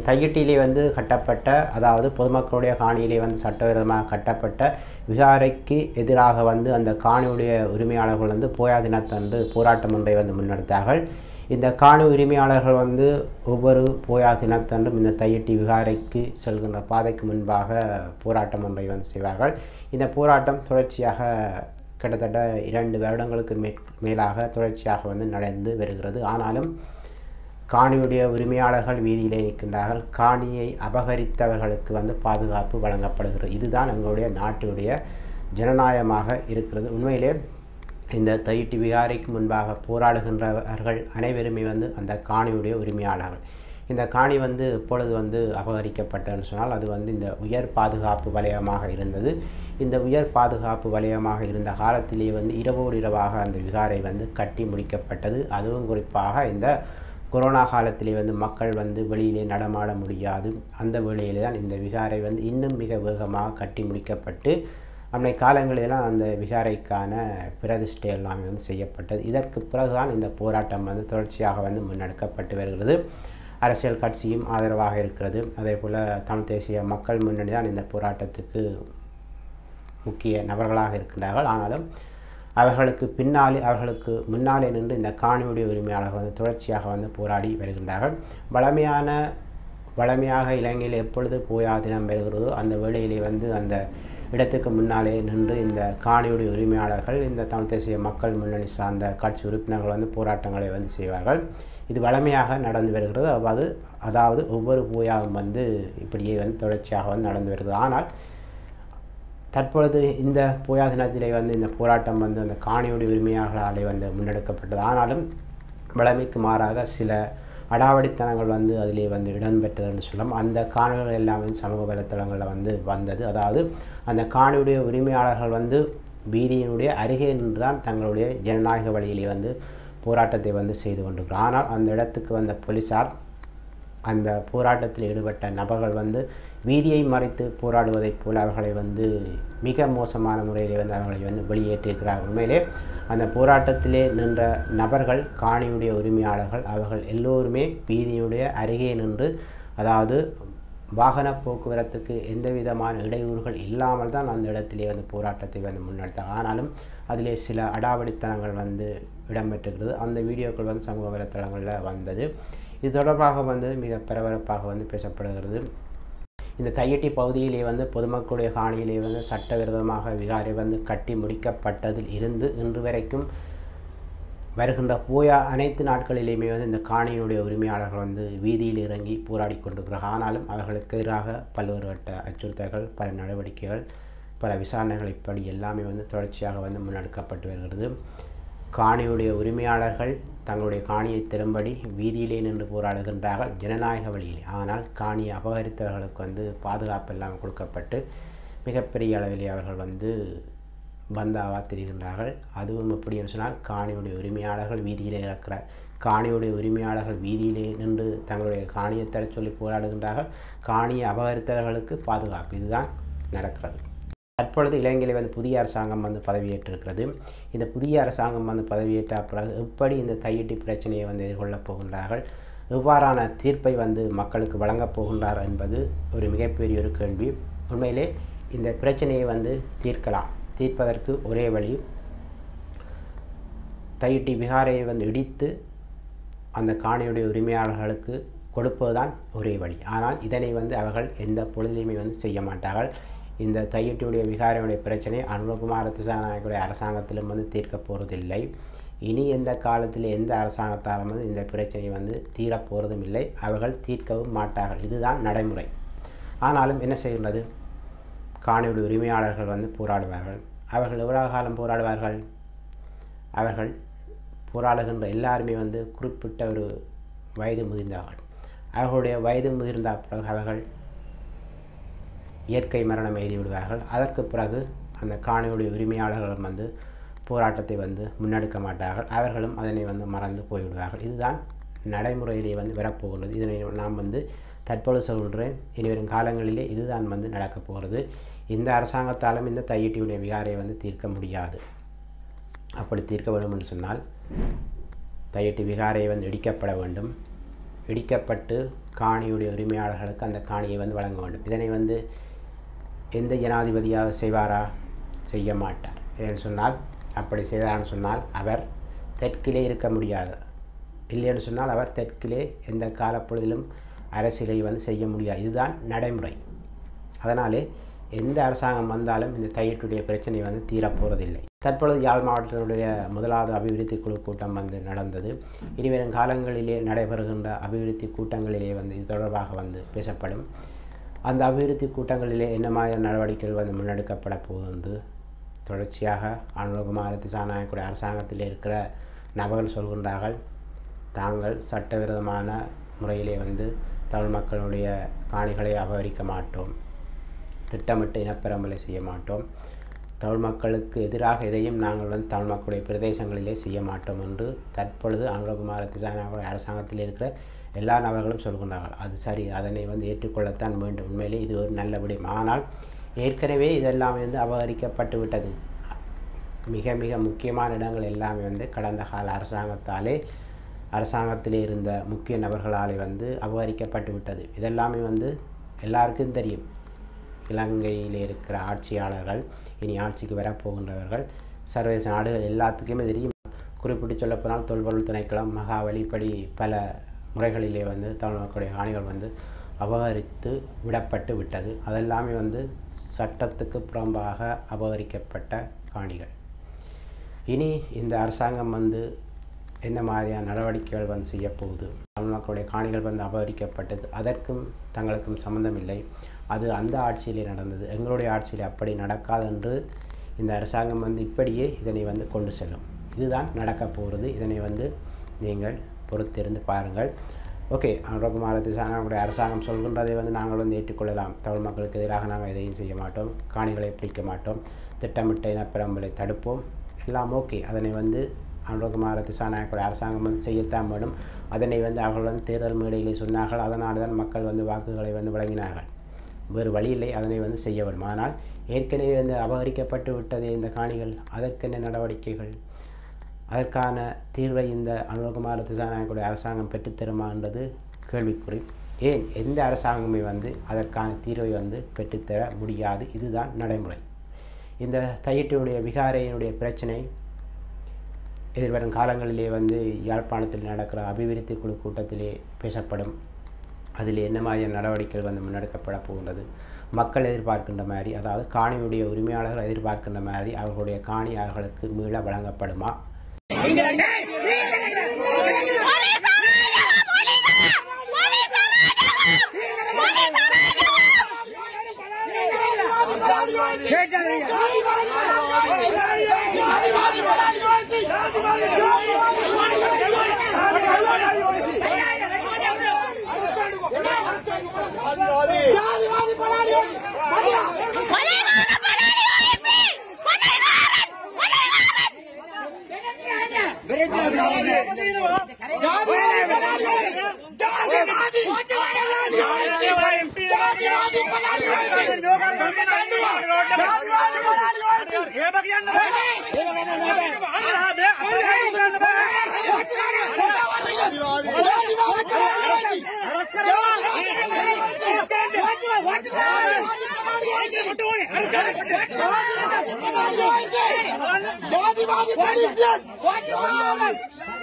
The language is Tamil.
தையிட்டியிலே வந்து கட்டப்பட்ட, அதாவது பொதுமக்களுடைய காணியிலே வந்து சட்டவிரோதமாக கட்டப்பட்ட விகாரைக்கு எதிராக வந்து அந்த காணியுடைய உரிமையாளர்கள் வந்து போயா தினத்தன்று போராட்டம் ஒன்றை வந்து முன்னெடுத்தார்கள். இந்த காணி உரிமையாளர்கள் வந்து ஒவ்வொரு போயா தினத்தன்றும் இந்த தையிட்டி விகாரைக்கு செல்கின்ற பாதைக்கு முன்பாக போராட்டம் ஒன்றை வந்து செய்வார்கள். இந்த போராட்டம் தொடர்ச்சியாக கிட்டத்தட்ட 2 வருடங்களுக்கு மேலாக தொடர்ச்சியாக வந்து நடந்து வருகிறது. ஆனாலும் காணியுடைய உரிமையாளர்கள் வீதியிலே இருக்கின்றார்கள். காணியை அபகரித்தவர்களுக்கு வந்து பாதுகாப்பு வழங்கப்படுகிறது. இதுதான் எங்களுடைய நாட்டுடைய ஜனநாயகமாக இருக்கிறது. உண்மையிலே இந்த தையிட்டி விகாரைக்கு முன்பாக போராடுகின்றவர்கள் அனைவருமே வந்து அந்த காணியுடைய உரிமையாளர்கள். இந்த காணி வந்து எப்பொழுது வந்து அபகரிக்கப்பட்டதுன்னு சொன்னால், அது வந்து இந்த உயர் பாதுகாப்பு வலயமாக இருந்தது. இந்த உயர் பாதுகாப்பு வலயமாக இருந்த காலத்திலே வந்து இரவோடு இரவாக அந்த விகாரை வந்து கட்டி முடிக்கப்பட்டது. அதுவும் குறிப்பாக இந்த கொரோனா காலத்திலே வந்து மக்கள் வந்து வெளியிலே நடமாட முடியாது. அந்த வேளையிலே தான் இந்த விகாரை வந்து இன்னும் மிக வேகமாக கட்டி முடிக்கப்பட்டு அன்றைய காலங்களிலெல்லாம் அந்த விகாரைக்கான பிரதிஷ்டை எல்லாமே வந்து செய்யப்பட்டது. இதற்கு பிறகுதான் இந்த போராட்டம் வந்து தொடர்ச்சியாக வந்து முன்னெடுக்கப்பட்டு வருகிறது. அரசியல் கட்சியும் ஆதரவாக இருக்கிறது. அதே போல் தமிழ் தேசிய மக்கள் முன்னணி தான் இந்த போராட்டத்துக்கு முக்கிய நபர்களாக இருக்கின்றார்கள். ஆனாலும் அவர்களுக்கு முன்னாலே நின்று இந்த காணியுடைய உரிமையாளர்கள் வந்து தொடர்ச்சியாக வந்து போராடி வருகின்றார்கள். வளமையாக இலங்கையில் எப்பொழுது போயா தினம் வருகிறதோ அந்த வேளையிலே வந்து அந்த இடத்துக்கு முன்னாலே நின்று இந்த காணியுடைய உரிமையாளர்கள், இந்த தமிழ் தேசிய மக்கள் முன்னணி சார்ந்த கட்சி உறுப்பினர்கள் வந்து போராட்டங்களை வந்து செய்வார்கள். இது வளமையாக நடந்து வருகிறது. அதாவது ஒவ்வொரு போயாவும் வந்து இப்படியே வந்து தொடர்ச்சியாக வந்து நடந்து வருகிறது. ஆனால் தற்பொழுது இந்த போயா தினத்திலே வந்து இந்த போராட்டம் வந்து அந்த காணியுடைய உரிமையாளர்களாலே வந்து முன்னெடுக்கப்பட்டது. ஆனாலும் வளமைக்கு மாறாக சில அடாவடித்தனங்கள் வந்து அதிலே வந்து இடம்பெற்றதுன்னு சொல்லலாம். அந்த காணிகள் எல்லாம் வந்து சமூக வலைத்தளங்களில் வந்து வந்தது. அதாவது அந்த காணியுடைய உரிமையாளர்கள் வந்து வீதியினுடைய அருகே நின்று தான் தங்களுடைய ஜனநாயக வழியிலே வந்து போராட்டத்தை வந்து செய்து கொண்டிருக்கிறார். ஆனால் அந்த இடத்துக்கு வந்த போலீசார் அந்த போராட்டத்தில் ஈடுபட்ட நபர்கள் வந்து வீதியை மறைத்து போராடுவதைப் போல் அவர்களை வந்து மிக மோசமான முறையில் வந்து அவர்களை வந்து வெளியேற்றியிருக்கிறார். உண்மையிலே அந்த போராட்டத்திலே நின்ற நபர்கள், காணியுடைய உரிமையாளர்கள், அவர்கள் எல்லோருமே வீதியுடைய அருகே நின்று, அதாவது வாகன போக்குவரத்துக்கு எந்த விதமான இடையூறுகள் இல்லாமல் தான் அந்த இடத்திலே வந்து போராட்டத்தை வந்து முன்னெடுத்தார். ஆனாலும் அதிலே சில அடாவடித்தனங்கள் வந்து இடம்பெற்றுகிறது. அந்த வீடியோக்கள் வந்து சமூக வலைத்தளங்களில் வந்தது. இது தொடர்பாக வந்து மிக பரபரப்பாக வந்து பேசப்படுகிறது. இந்த தையிட்டி பகுதியிலே வந்து பொதுமக்களுடைய காணியிலே வந்து சட்டவிரோதமாக விகாரை வந்து கட்டி முடிக்கப்பட்டதில் இருந்து இன்று வரைக்கும் வருகின்ற போயா அனைத்து நாட்களிலேயுமே வந்து இந்த காணியினுடைய உரிமையாளர்கள் வந்து வீதியில் இறங்கி போராடி கொண்டிருக்கிறார்கள். ஆனாலும் அவர்களுக்கு எதிராக பல்வேறுபட்ட அச்சுறுத்தல்கள், பல நடவடிக்கைகள், பல விசாரணைகள் இப்படி எல்லாமே வந்து தொடர்ச்சியாக வந்து முன்னெடுக்கப்பட்டு வருகிறது. காணியுடைய உரிமையாளர்கள் தங்களுடைய காணியை திரும்படி வீதியிலே நின்று போராடுகின்றார்கள் ஜனநாயக வழியிலே. ஆனால் காணியை அபகரித்தவர்களுக்கு வந்து பாதுகாப்பு எல்லாம் கொடுக்கப்பட்டு மிகப்பெரிய அளவிலே அவர்கள் வந்து பந்தாவாக திரிகின்றார்கள். அதுவும் எப்படின்னு சொன்னால், காணியுடைய உரிமையாளர்கள் வீதியிலே இருக்கிறார். காணியுடைய உரிமையாளர்கள் வீதியிலே நின்று தங்களுடைய காணியை தர சொல்லி போராடுகின்றார்கள். காணியை அபகரித்தவர்களுக்கு பாதுகாப்பு. இதுதான் நடக்கிறது. தற்பொழுது இலங்கையில் வந்து புதிய அரசாங்கம் வந்து பதவியேற்றிருக்கிறது. இந்த புதிய அரசாங்கம் வந்து பதவியேற்ற பிறகு எப்படி இந்த தையிட்டி பிரச்சனையை வந்து எதிர்கொள்ளப் போகின்றார்கள், எவ்வாறான தீர்ப்பை வந்து மக்களுக்கு வழங்கப் போகின்றார் என்பது ஒரு மிகப்பெரிய ஒரு கேள்வி. உண்மையிலே இந்த பிரச்சனையை வந்து தீர்ப்பதற்கு ஒரே வழி, தையிட்டி விகாரையை வந்து இடித்து அந்த காணியுடைய உரிமையாளர்களுக்கு கொடுப்பதுதான் ஒரே வழி. ஆனால் இதனை வந்து அவர்கள் எந்த பொழுதிலுமே வந்து செய்ய மாட்டார்கள். இந்த தையிட்டியுடைய விகாரையுடைய பிரச்சனை அனுரகுமார திசாநாயக்கருடைய அரசாங்கத்திலும் வந்து தீர்க்க போகிறதில்லை. இனி எந்த காலத்தில் எந்த அரசாங்கத்தாலும் வந்து இந்த பிரச்சனை வந்து தீரப்போகிறதும் இல்லை. அவர்கள் தீர்க்கவும் மாட்டார்கள். இதுதான் நடைமுறை. ஆனாலும் என்ன செய்கின்றது, காணியுடைய உரிமையாளர்கள் வந்து போராடுவார்கள். அவர்கள் எவ்வளவு காலம் போராடுவார்கள்? அவர்கள் போராடுகின்ற எல்லாருமே வந்து குறிப்பிட்ட ஒரு வயது முதிர்ந்தவர்கள். அவர்களுடைய வயது முதிர்ந்த பிறகு அவர்கள் இயற்கை மரணம் எழுதி விடுவார்கள். அதற்கு பிறகு அந்த காணியுடைய உரிமையாளர்கள் வந்து போராட்டத்தை வந்து முன்னெடுக்க மாட்டார்கள். அவர்களும் அதனை வந்து மறந்து போய்விடுவார்கள். இதுதான் நடைமுறையிலே வந்து வரப்போகிறது. இதனை நாம் வந்து தற்பொழுது சொல்கிறேன். இனிவரும் காலங்களிலே இதுதான் வந்து நடக்கப் போகிறது. இந்த அரசாங்கத்தாலும் இந்த தையிட்டியுடைய விகாரையை வந்து தீர்க்க முடியாது. அப்படி தீர்க்க வேண்டும் என்று சொன்னால் தையிட்டி விகாரையை வந்து இடிக்கப்பட வேண்டும். இடிக்கப்பட்டு காணியுடைய உரிமையாளர்களுக்கு அந்த காணியை வந்து வழங்க வேண்டும். இதனை வந்து எந்த ஜனாதிபதியாக செய்வாரா? செய்ய மாட்டார். ஏன்னு சொன்னால் அப்படி செய்தார்னு சொன்னால் அவர் தெற்கிலே இருக்க முடியாது. இல்லைன்னு சொன்னால் அவர் தெற்கிலே எந்த காலப்பொழுதிலும் அரசியலை வந்து செய்ய முடியாது. இதுதான் நடைமுறை. அதனாலே எந்த அரசாங்கம் வந்தாலும் இந்த தையிட்டுடைய பிரச்சனை வந்து தீரப்போவதில்லை. தற்பொழுது யாழ் மாவட்டத்தினுடைய முதலாவது அபிவிருத்தி குழு கூட்டம் வந்து நடந்தது. இனிவரும் காலங்களிலே நடைபெறுகின்ற அபிவிருத்தி கூட்டங்களிலே வந்து இது தொடர்பாக வந்து பேசப்படும். அந்த அபிவிருத்தி கூட்டங்களிலே என்ன மாதிரி நடவடிக்கைகள் வந்து முன்னெடுக்கப்பட போகுது தொடர்ச்சியாக அனுரகுமார திசாநாயக்கருடைய அரசாங்கத்தில் இருக்கிற நபர்கள் சொல்கின்றார்கள், தாங்கள் சட்டவிரோதமான முறையிலே வந்து தமிழ் மக்களுடைய காணிகளை அபகரிக்க மாட்டோம், திட்டமிட்டு இனப்பெரும்பலை செய்ய மாட்டோம், தமிழ் மக்களுக்கு எதிராக எதையும் நாங்கள் வந்து தமிழ் மக்களுடைய பிரதேசங்களிலே செய்ய மாட்டோம் என்று தற்பொழுது அனுரகுமார திசாநாயக்கருடைய அரசாங்கத்தில் இருக்கிற எல்லா நபர்களும் சொல்கின்றார்கள். அது சரி, அதனை வந்து ஏற்றுக்கொள்ளத்தான் வேண்டும். உண்மையிலே இது ஒரு நல்ல விடயம். ஆனால் ஏற்கனவே இதெல்லாம் வந்து அபகரிக்கப்பட்டு விட்டது. மிக மிக முக்கியமான இடங்கள் எல்லாமே வந்து கடந்த கால அரசாங்கத்திலே இருந்த முக்கிய நபர்களாலே வந்து அபகரிக்கப்பட்டு விட்டது. இதெல்லாமே வந்து எல்லாருக்கும் தெரியும். இலங்கையில் இருக்கிற ஆட்சியாளர்கள், இனி ஆட்சிக்கு வரப்போகின்றவர்கள், சர்வதேச நாடுகள் எல்லாத்துக்குமே தெரியும். குறிப்பிட்டு சொல்லப்போனால் தொல்பொருள் திணைக்களம், மகாவலி, இப்படி பல முறைகளிலே வந்து தமிழ் மக்களுடைய காணிகள் வந்து அபகரித்து விடப்பட்டு விட்டது. அதெல்லாமே வந்து சட்டத்துக்கு புறம்பாக அபகரிக்கப்பட்ட காணிகள். இனி இந்த அரசாங்கம் வந்து என்ன மாதிரியான நடவடிக்கைகள் வந்து செய்யப்போகுது? தமிழ் மக்களுடைய காணிகள் வந்து அபகரிக்கப்பட்டது, அதற்கும் தங்களுக்கும் சம்மந்தம் இல்லை. அது அந்த ஆட்சியிலே நடந்தது, எங்களுடைய ஆட்சியிலே அப்படி நடக்காது என்று இந்த அரசாங்கம் வந்து இப்படியே இதனை வந்து கொண்டு செல்லும். இதுதான் நடக்கப் போகிறது. இதனை வந்து நீங்கள் பொறுத்திருந்து பாருங்கள். ஓகே, அனுரகுமார திசாநாயக்கருடைய அரசாங்கம் சொல்கின்றதை வந்து நாங்கள் வந்து ஏற்றுக்கொள்ளலாம். தமிழ் மக்களுக்கு எதிராக நாங்கள் எதையும் செய்ய மாட்டோம், காணிகளை பிடிக்க மாட்டோம், திட்டமிட்ட இனப்பெரும்பலை தடுப்போம், எல்லாம் ஓகே. அதனை வந்து அனுரகுமார திசாநாயக்கருடைய அரசாங்கம் வந்து செய்யத்தான் வேண்டும். அதனை வந்து அவர்கள் வந்து தேர்தல் மேடையிலே சொன்னார்கள். அதனால தான் மக்கள் வந்து வாக்குகளை வந்து வழங்கினார்கள். வேறு வழியில்லை, அதனை வந்து செய்ய வேண்டும். ஆனால் ஏற்கனவே வந்து அபகரிக்கப்பட்டு விட்டதே இந்த காணிகள், அதற்கென்ன நடவடிக்கைகள்? அதற்கான தீர்வை இந்த அனுரகுமார திசாநாயக்கருடைய அரசாங்கம் பெற்றுத்தருமா என்றது கேள்விக்குறி. ஏன் எந்த அரசாங்கமே வந்து அதற்கான தீர்வை வந்து பெற்றுத்தர முடியாது. இதுதான் நடைமுறை. இந்த தையிட்டியுடைய விகாரையினுடைய பிரச்சனை எதிர்வரும் காலங்களிலே வந்து யாழ்ப்பாணத்தில் நடக்கிற அபிவிருத்தி குழு கூட்டத்திலே பேசப்படும். அதில் என்ன மாதிரியான நடவடிக்கைகள் வந்து முன்னெடுக்கப்பட போகின்றது? மக்கள் எதிர்பார்க்கின்ற மாதிரி, அதாவது காணியுடைய உரிமையாளர்கள் எதிர்பார்க்கின்ற மாதிரி அவர்களுடைய காணி அவர்களுக்கு மீள வழங்கப்படுமா? What